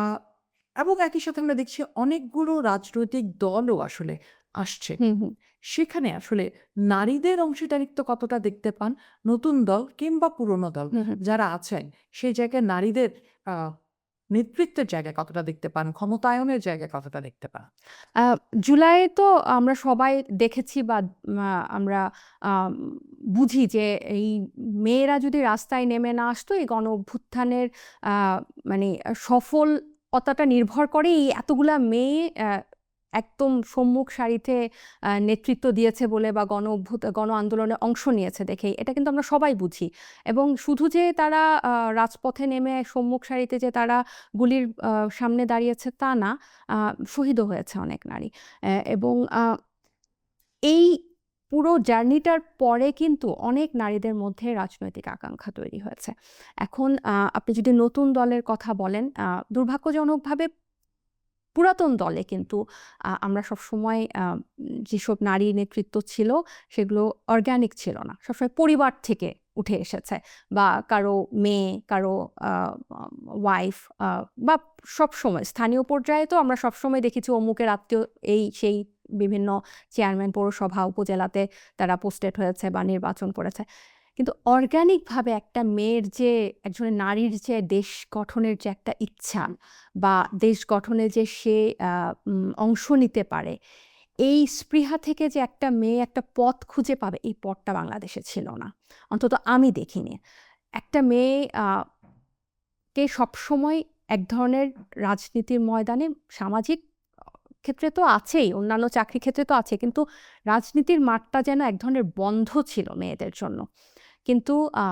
এবং একই সাথে আমরা দেখছি অনেকগুলো রাজনৈতিক দলও আসলে আসছে। হুম, হুম, সেখানে আসলে নারীদের অংশীদারিত্ব কতটা দেখতে পান? নতুন দল কিংবা পুরনো দল হুম, হুম। যারা আছেন, সেই জায়গায় নারীদের আ নেতৃত্বের জায়গায় কতটা দেখতে পান? ক্ষমতায়নের জায়গায় কতটা দেখতে পান? আ জুলাইয়ে তো আমরা সবাই দেখেছি বা আমরা আম বুঝি যে এই মেয়েরা যদি রাস্তায় নেমে না আসতো এই গণ অভ্যুত্থানের আ মানে সফলতাটা নির্ভর করে এই এতগুলা মেয়ে একদম সম্মুখ সারিতে নেতৃত্ব দিয়েছে বলে বা গণ আন্দোলনে অংশ নিয়েছে দেখেই। এটা কিন্তু আমরা সবাই বুঝি। এবং শুধু যে তারা রাজপথে নেমে সম্মুখ সারিতে যে তারা গুলির সামনে দাঁড়িয়েছে তা না। আ শহীদও হয়েছে অনেক নারী। এবং এই পুরো জার্নিটার পরে কিন্তু অনেক নারীদের মধ্যে রাজনৈতিক আকাঙ্ক্ষা তৈরি হয়েছে। এখন আপনি যদি নতুন দলের কথা বলেন, দুর্ভাগ্যজনকভাবে পুরাতন দলে কিন্তু আমরা সবসময় যেসব নারী নেতৃত্ব ছিল সেগুলো অর্গানিক ছিল না। সবসময় পরিবার থেকে উঠে এসেছে বা কারো মেয়ে, কারো আ ওয়াইফ বা সবসময় স্থানীয় পর্যায়ে তো আমরা সবসময় দেখেছি অমুকের আত্মীয় এই সেই বিভিন্ন চেয়ারম্যান পৌরসভা, উপজেলাতে তারা পোস্টেড হয়েছে বা নির্বাচন করেছে। কিন্তু অর্গানিকভাবে একটা মেয়ের যে একজন নারীর যে দেশ গঠনের যে একটা ইচ্ছা বা দেশ গঠনে যে সে অংশ নিতে পারে, এই স্পৃহা থেকে যে একটা মেয়ে একটা পথ খুঁজে পাবে, এই পথটা বাংলাদেশে ছিল না। অন্তত আমি দেখিনি। একটা মেয়ে কে সবসময় এক ধরনের রাজনীতির ময়দানে সামাজিক ক্ষেত্রে তো আছেই, অন্যান্য চাকরি ক্ষেত্রে তো আছে। কিন্তু রাজনীতির মাঠটা যেন এক ধরনের বন্ধ ছিল মেয়েদের জন্য। কিন্তু আ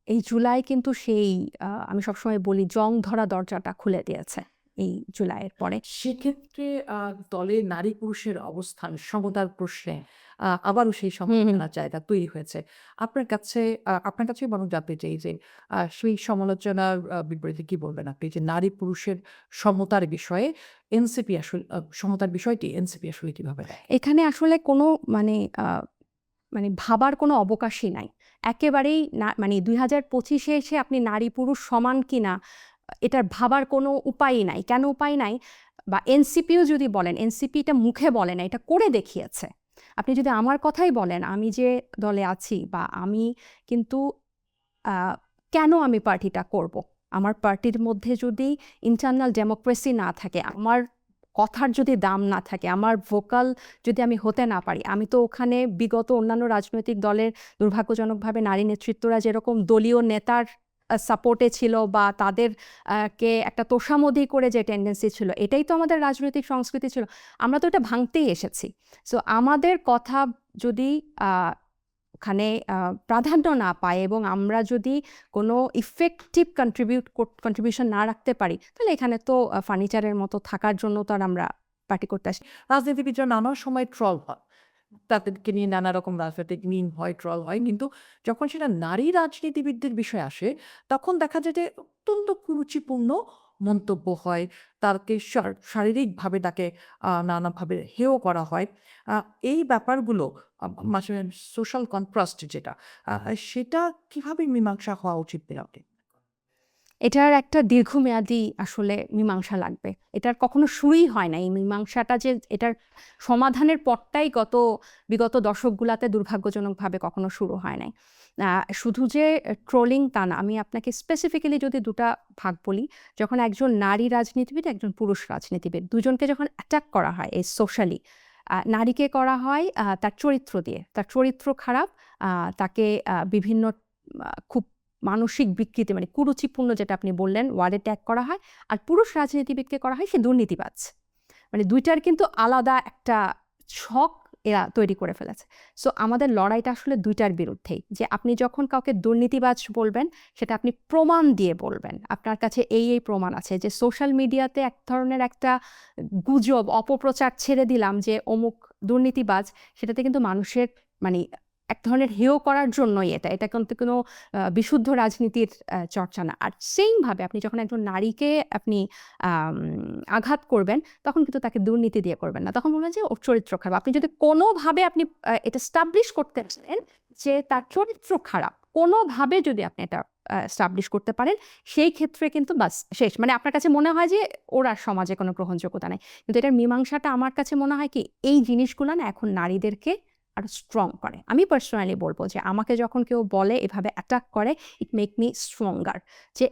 এই জুলাই কিন্তু সেই আমি সবসময় বলি জং ধরা দরজাটা খুলে দিয়েছে এই জুলাইয়ের পরে। সেক্ষেত্রে দলে নারী পুরুষের অবস্থান সমতার প্রশ্নে আবারও সেই হুম, হুম। সমালোচনার জায়গা তৈরি হয়েছে। আপনার কাছে আপনার কাছেই বরং জানতে চাই যে সেই সমালোচনার বিপরীতে কি বলবেন আপনি? যে নারী পুরুষের সমতার বিষয়ে এনসিপি আসলে সমতার বিষয়টি এনসিপি আসলে কিভাবে দেখে? এখানে আসলে কোনো মানে আ মানে ভাবার কোনো অবকাশই নাই। একেবারেই না মানে ২০২৫ এ এসে আপনি নারী-পুরুষ সমান কিনা এটার ভাবার কোনো উপায়ই নাই। কেন উপায় নাই? বা এনসিপিও যদি বলেন, এনসিপি এটা মুখে বলে না, এটা করে দেখিয়েছে। আপনি যদি আমার কথাই বলেন, আমি যে দলে আছি বা আমি কিন্তু আ কেন আমি পার্টিটা করব? আমার পার্টির মধ্যে যদি ইন্টারনাল ডেমোক্রেসি না থাকে, আমার কথার যদি দাম না থাকে, আমার ভোকাল যদি আমি হতে না পারি, আমি তো ওখানে বিগত অন্যান্য রাজনৈতিক দলের দুর্ভাগ্যজনকভাবে নারী নেতৃত্বরা যেরকম দলীয় নেতার সাপোর্টে ছিল বা তাদের কে একটা তোষামোদি করে যে টেনডেন্সি ছিল, এটাই তো আমাদের রাজনৈতিক সংস্কৃতি ছিল। আমরা তো এটা ভাঙতেই এসেছি। সো আমাদের কথা যদি আ ওখানে প্রাধান্য না পায় এবং আমরা যদি কোনো ইফেক্টিভ কন্ট্রিবিউশন না রাখতে পারি, তাহলে এখানে তো ফার্নিচারের মতো থাকার জন্য তো আর আমরা পার্টি করতে আসি। রাজনীতিবিদরা নানা সময় ট্রল হন। তাদেরকে নিয়ে নানা রকম রাজনৈতিক মিম হয়, ট্রল হয়। কিন্তু যখন সেটা নারী রাজনীতিবিদদের বিষয় আসে, তখন দেখা যায় যে অত্যন্ত কুরুচিপূর্ণ মন্তব্য হয়, তাকে শারীরিকভাবে তাকে নানাভাবে হেয় করা হয়। আ এই ব্যাপারগুলো আসলে সোশ্যাল কন্ট্রাস্ট যেটা, সেটা কিভাবে মীমাংসা হওয়া উচিত বলে আপনি? এটার একটা দীর্ঘমেয়াদী আসলে মীমাংসা লাগবে। এটার কখনো শুরুই হয় না। এই মীমাংসাটা যে এটার সমাধানের পথটাই বিগত দশকগুলাতে দুর্ভাগ্যজনকভাবে কখনো শুরু হয় নাই। আ শুধু যে ট্রোলিং তা না। আমি আপনাকে স্পেসিফিক্যালি যদি ২ টা ভাগ বলি, যখন একজন নারী রাজনীতিবিদ, একজন পুরুষ রাজনীতিবিদ, দুজনকে যখন অ্যাটাক করা হয় এই সোশ্যালি, নারীকে করা হয় তার চরিত্র দিয়ে। তার চরিত্র খারাপ, তাকে বিভিন্ন খুব মানসিক বিকৃতি মানে কুরুচিপূর্ণ যেটা আপনি বললেন ওয়ার্ডে ট্যাগ করা হয়। আর পুরুষ রাজনীতিবিদকে করা হয় সে দুর্নীতিবাজ। মানে ২ টার কিন্তু আলাদা একটা ছক এরা তৈরি করে ফেলেছে। সো আমাদের লড়াইটা আসলে ২ টার বিরুদ্ধেই। যে আপনি যখন কাউকে দুর্নীতিবাজ বলবেন, সেটা আপনি প্রমাণ দিয়ে বলবেন। আপনার কাছে এই প্রমাণ আছে যে সোশ্যাল মিডিয়াতে এক ধরনের একটা গুজব, অপপ্রচার ছেড়ে দিলাম যে অমুক দুর্নীতিবাজ, সেটাতে কিন্তু মানুষের মানে এক ধরনের হেয় করার জন্যই এটা। এটা কিন্তু কোনো বিশুদ্ধ রাজনীতির চর্চা না। আর সেইম ভাবে আপনি যখন একজন নারীকে আপনি আম আঘাত করবেন, তখন কিন্তু তাকে দুর্নীতি দিয়ে করবেন না। তখন বলবেন যে ওর চরিত্র খারাপ। আপনি যদি কোনোভাবে আপনি এটা এস্টাবলিশ করতে পারেন যে তার চরিত্র খারাপ, কোনোভাবে যদি আপনি এটা এস্টাবলিশ করতে পারেন, সেই ক্ষেত্রে কিন্তু বাস শেষ। মানে আপনার কাছে মনে হয় যে ওর আর সমাজে কোনো গ্রহণযোগ্যতা নাই। কিন্তু এটার মীমাংসাটা আমার কাছে মনে হয় কি, এই জিনিসগুলা না এখন নারীদেরকে আরো স্ট্রং করে। আমি পার্সোনালি বলব যে আমাকে যখন কেউ বলে এভাবে অ্যাটাক করে, ইট মেক মি স্ট্রঙ্গার। যে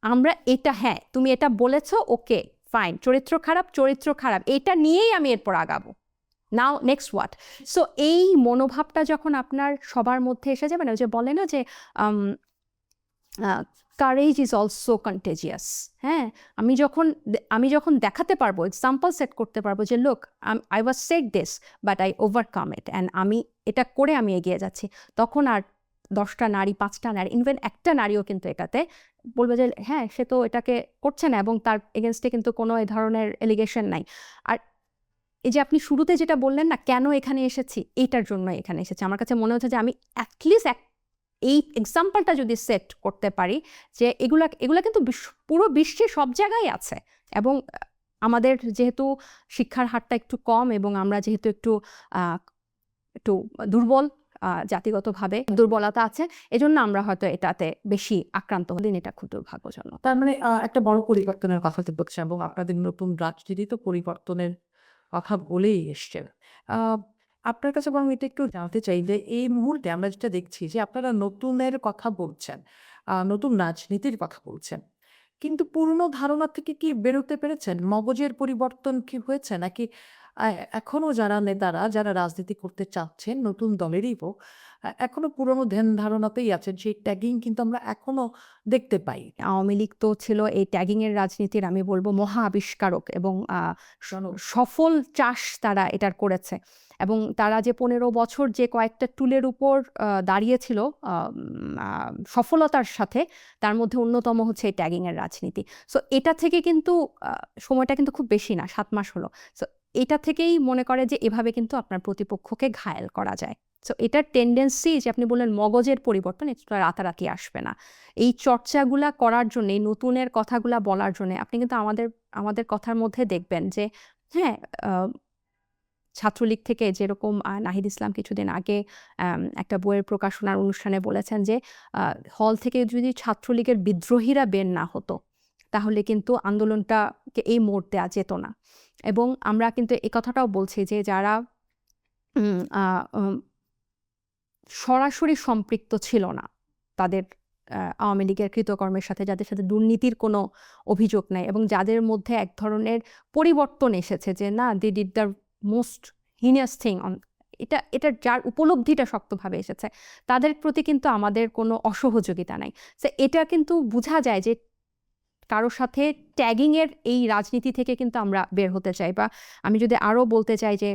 আমরা এটা হ্যাঁ, তুমি এটা বলেছ, ওকে, ফাইন। চরিত্র খারাপ। এটা নিয়েই আমি এরপর আগাবো। নাও নেক্সট হোয়াট? সো এই মনোভাবটা যখন আপনার সবার মধ্যে এসে যাবে না, ওই যে বলে না যে আম আ কারেজ ইজ অলসো কন্টেজিয়াস। হ্যাঁ? আমি যখন দেখাতে পারবো, এক্সাম্পল সেট করতে পারবো যে look, I was said this but I overcome it and আমি এটা করে আমি এগিয়ে যাচ্ছি। তখন আর ১০ টা নারী, ৫ টা নারী, ইভেন একটা নারীও কিন্তু এটাতে বলবে যে হ্যাঁ, সে তো এটাকে করছে না এবং তার এগেইনস্ট এ কিন্তু কোনো এ ধরনের অ্যালিগেশন নাই। আর এই যে আপনি শুরুতে যেটা বললেন না, কেন এখানে এসেছি? এইটার জন্যই এখানে এসেছি। আমার কাছে মনে হচ্ছে যে আমি এট লিস্ট এই এক্সাম্পলটা যদি সেট করতে পারি যে এগুলা কিন্তু পুরো বিশ্বে সব জায়গায় আছে এবং আমাদের যেহেতু শিক্ষার হারটা একটু কম এবং আমরা যেহেতু আ একটু দুর্বল, জাতিগতভাবে দুর্বলতা আছে, এজন্য আমরা হয়তো এটাতে বেশি আক্রান্ত হলেন। এটা খুব দুর্ভাগ্যজনক। তার মানে একটা বড় পরিবর্তনের কথা তো বলছেন এবং আপনাদের নতুন রাজনীতি তো পরিবর্তনের কথা বলেই এসছেন। আ আপনার কাছে বরং এটা একটু জানতে চাই যে এই মুহূর্তে আমরা যেটা দেখছি যে আপনারা নতুনের কথা বলছেন, নতুন রাজনীতির কথা বলছেন। কিন্তু পুরনো ধারণা থেকে কি বেরোতে পেরেছেন? মগজের পরিবর্তন কি হয়েছে? নাকি আ এখনো যারা নেতারা যারা রাজনীতি করতে চাচ্ছেন নতুন দলেরই হোক, এখনো পুরনো ধ্যান ধারণাতেই আছেন। সেই ট্যাগিং কিন্তু আমরা এখনো দেখতে পাই। আওয়ামী লীগ তো ছিল এই ট্যাগিং এর রাজনীতির আমি বলব মহা আবিষ্কারক এবং জনক সফল চাষ তারা এটার করেছে এবং তারা যে ১৫ বছর যে কয়েকটা টুলের উপর দাঁড়িয়েছিল সফলতার সাথে, তার মধ্যে অন্যতম হচ্ছে এই ট্যাগিং এর রাজনীতি। সো এটা থেকে কিন্তু সময়টা কিন্তু খুব বেশি না, ৭ মাস হলো। সো এটা থেকেই মনে করে যে এভাবে কিন্তু আপনার প্রতিপক্ষকে ঘায়েল করা যায়। সো এটার টেনডেন্সি যে আপনি বললেন মগজের পরিবর্তন, এটা রাতারাতি আসবে না। এই চর্চাগুলা করার জন্যে, এই নতুনের কথাগুলা বলার জন্যে আপনি কিন্তু আমাদের কথার মধ্যে দেখবেন যে হ্যাঁ, আ ছাত্রলীগ থেকে যেরকম নাহিদ ইসলাম কিছুদিন আগে একটা বইয়ের প্রকাশনার অনুষ্ঠানে বলেছেন যে হল থেকে যদি ছাত্রলীগের বিদ্রোহীরা বের না হতো, তাহলে কিন্তু আন্দোলনটাকে এই মোড় দেয়া যেত না। এবং আমরা কিন্তু এ কথাটাও বলছি যে যারা উম আ উম সরাসরি সম্পৃক্ত ছিল না, তাদের আওয়ামী লীগের কৃতকর্মের সাথে, যাদের সাথে দুর্নীতির কোনো অভিযোগ নাই এবং যাদের মধ্যে এক ধরনের পরিবর্তন এসেছে যে না, they did the most heinous thing on এটার যার উপলব্ধিটা শক্তভাবে এসেছে, তাদের প্রতি কিন্তু আমাদের কোনো অসহযোগিতা নাই। সো এটা কিন্তু বুঝা যায় যে কারো সাথে ট্যাগিং এর এই রাজনীতি থেকে কিন্তু আমরা বের হতে চাই। বা আমি যদি আরো বলতে চাই যে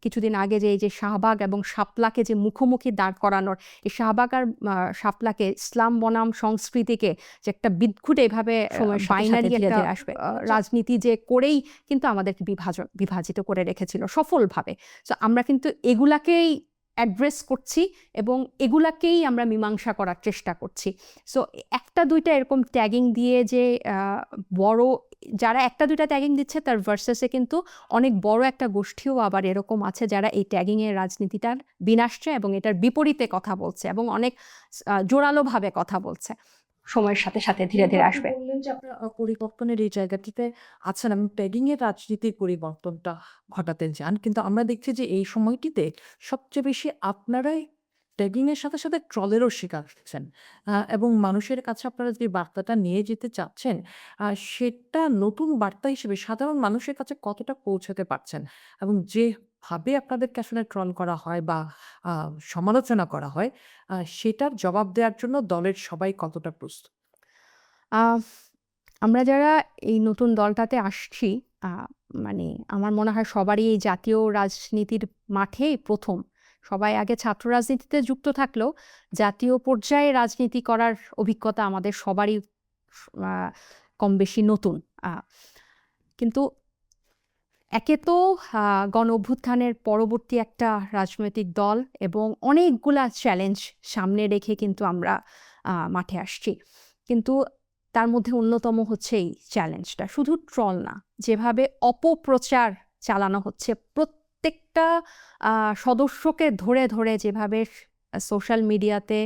কিছুদিন আগে যে এই যে শাহবাগ এবং শাপলাকে যে মুখোমুখি দাঁড় করানোর, এই শাহবাগ আর শাপলাকে ইসলাম বনাম সংস্কৃতিকে যে একটা বিদঘুটে এভাবে সময়ের সাথে বাইনারি ধীরে একটা ধীরে আসবে। রাজনীতি যে করেই কিন্তু আমাদেরকে বিভাজিত করে রেখেছিল সফলভাবে। সো আমরা কিন্তু এগুলাকেই অ্যাড্রেস করছি এবং এগুলাকেই আমরা মীমাংসা করার চেষ্টা করছি। সো একটা দুইটা এরকম ট্যাগিং দিয়ে যে বড় যারা একটা দুইটা ট্যাগিং দিচ্ছে তার ভার্সেসে কিন্তু অনেক বড় একটা গোষ্ঠীও আবার এরকম আছে যারা এই ট্যাগিংয়ের রাজনীতিটার বিনাশ চায় এবং এটার বিপরীতে কথা বলছে এবং অনেক জোরালোভাবে কথা বলছে। সময়ের সাথে সাথে ধীরে ধীরে আসবে। বললেন যে আপনার পরিবর্তনের এই জায়গাটিতে আছেন এবং ট্যাগিং এর রাজনীতির পরিবর্তনটা ঘটাতে চান, কিন্তু আমরা দেখছি যে এই সময়টিতে সবচেয়ে বেশি আপনারাই ট্যাগিং এর সাথে সাথে ট্রলেরও শিকার হচ্ছেন, এবং মানুষের কাছে আপনারা যে বার্তাটা নিয়ে যেতে চাচ্ছেন সেটা নতুন বার্তা হিসেবে সাধারণ মানুষের কাছে কতটা পৌঁছাতে পারছেন, এবং যেভাবে আপনাদেরকে আসলে ট্রল করা হয় বা সমালোচনা করা হয় সেটার জবাব দেওয়ার জন্য দলের সবাই কতটা প্রস্তুত? আহ, আমরা যারা এই নতুন দলটাতে আসছি, মানে আমার মনে হয় সবারই এই জাতীয় রাজনীতির মাঠেই প্রথম। সবাই আগে ছাত্র রাজনীতিতে যুক্ত থাকলেও জাতীয় পর্যায়ে রাজনীতি করার অভিজ্ঞতা আমাদের সবারই আহ, কম বেশি নতুন। কিন্তু একে তো গণ অভ্যুত্থানের পরবর্তী একটা রাজনৈতিক দল এবং অনেকগুলা চ্যালেঞ্জ সামনে রেখে কিন্তু আমরা মাঠে আসছি। কিন্তু তার মধ্যে অন্যতম হচ্ছে এই চ্যালেঞ্জটা, শুধু ট্রল না, যেভাবে অপপ্রচার চালানো হচ্ছে প্রত্যেকটা সদস্যকে ধরে ধরে, যেভাবে সোশ্যাল মিডিয়াতে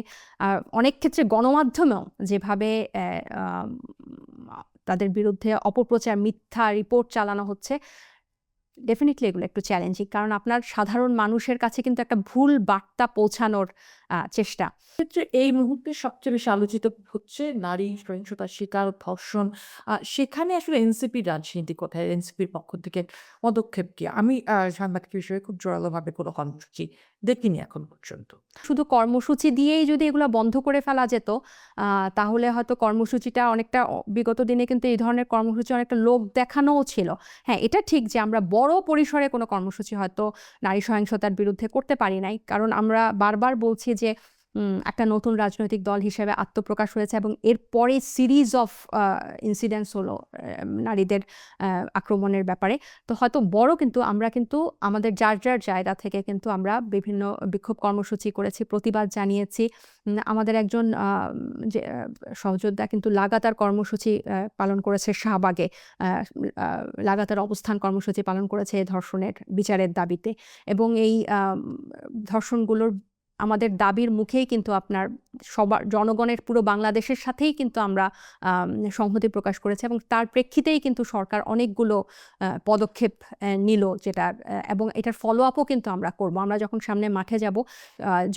অনেক ক্ষেত্রে গণমাধ্যমেও যেভাবে তাদের বিরুদ্ধে অপপ্রচার, মিথ্যা রিপোর্ট চালানো হচ্ছে, ডেফিনিটলি এগুলো একটু চ্যালেঞ্জিং। কারণ আপনার সাধারণ মানুষের কাছে কিন্তু একটা ভুল বার্তা পৌঁছানোর চেষ্টা। ক্ষেত্রে এই মুহূর্তে সবচেয়ে বেশি আলোচিত হচ্ছে নারী সহিংসতার শিকার, ধর্ষণ। সেখানে আসলে এনসিপির রাজনীতি কোথায়? এনসিপির পক্ষ থেকে পদক্ষেপ কি? আমি সাংবাদিক বিষয়ে খুব জোরালোভাবে কোনো কর্মসূচি দেখিনি এখন পর্যন্ত। শুধু কর্মসূচি দিয়েই যদি এগুলো বন্ধ করে ফেলা যেত, তাহলে হয়তো কর্মসূচিটা অনেকটা বিগত দিনে কিন্তু এই ধরনের কর্মসূচি অনেকটা লোক দেখানোও ছিল। হ্যাঁ, এটা ঠিক যে আমরা বড় পরিসরে কোনো কর্মসূচি হয়তো নারী সহিংসতার বিরুদ্ধে করতে পারি নাই, কারণ আমরা বারবার বলছি যে একটা নতুন রাজনৈতিক দল হিসেবে আত্মপ্রকাশ হয়েছে এবং এরপরে সিরিজ অফ ইনসিডেন্টস হলো নারীদের আক্রমণের ব্যাপারে। তো হয়তো বড়, কিন্তু আমরা কিন্তু আমাদের যার যার জায়গা থেকে কিন্তু আমরা বিভিন্ন বিক্ষোভ কর্মসূচি করেছি, প্রতিবাদ জানিয়েছি। আমাদের একজন যে সহযোদ্ধা কিন্তু লাগাতার কর্মসূচি পালন করেছে শাহবাগে, লাগাতার অবস্থান কর্মসূচি পালন করেছে ধর্ষণের বিচারের দাবিতে। এবং এই ধর্ষণগুলোর আমাদের দাবির মুখেই কিন্তু আপনার সবার জনগণের পুরো বাংলাদেশের সাথেই কিন্তু আমরা সংহতি প্রকাশ করেছি এবং তার প্রেক্ষিতেই কিন্তু সরকার অনেকগুলো পদক্ষেপ নিল, যেটা এবং এটার ফলো আপও কিন্তু আমরা করব। আমরা যখন সামনে মাঠে যাব,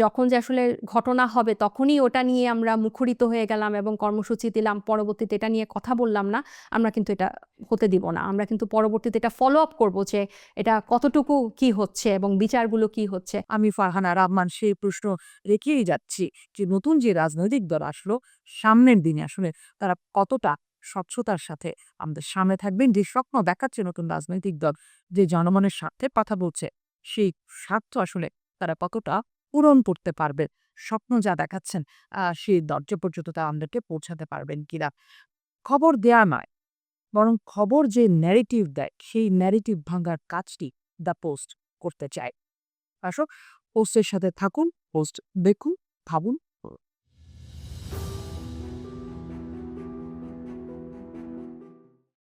যখন যে আসলে ঘটনা হবে তখনই ওটা নিয়ে আমরা মুখরিত হয়ে গেলাম এবং কর্মসূচি দিলাম, পরবর্তীতে এটা নিয়ে কথা বললাম না, আমরা কিন্তু এটা হতে দিব না। আমরা কিন্তু পরবর্তীতে এটা ফলো আপ করবো যে এটা কতটুকু কি হচ্ছে এবং বিচারগুলো কি হচ্ছে। আমি ফারহানা রহমান সেই প্রশ্ন রেখেই যাচ্ছি যে নতুন যে রাজনৈতিক দল আসলো সামনের দিনে আসলে তারা কতটা স্বচ্ছতার সাথে আমাদের সামনে থাকবেন, যে স্বপ্ন দেখাচ্ছে নতুন রাজনৈতিক দল, যে জনগণের স্বার্থে কথা বলছে, সেই স্বার্থ আসলে তারা কতটা পূরণ করতে পারবে, স্বপ্ন যা দেখাচ্ছেন সেই দরজা পর্যন্ত তা আমাদেরকে পৌঁছাতে পারবেন কিনা। খবর দেয়া নয়, বরং খবর যে ন্যারেটিভ দেয় সেই ন্যারেটিভ ভাঙার কাজটি দ্য পোস্ট করতে চায়। আসো, পোস্টের সাথে থাকুন, পোস্ট দেখুন, ভাবুন,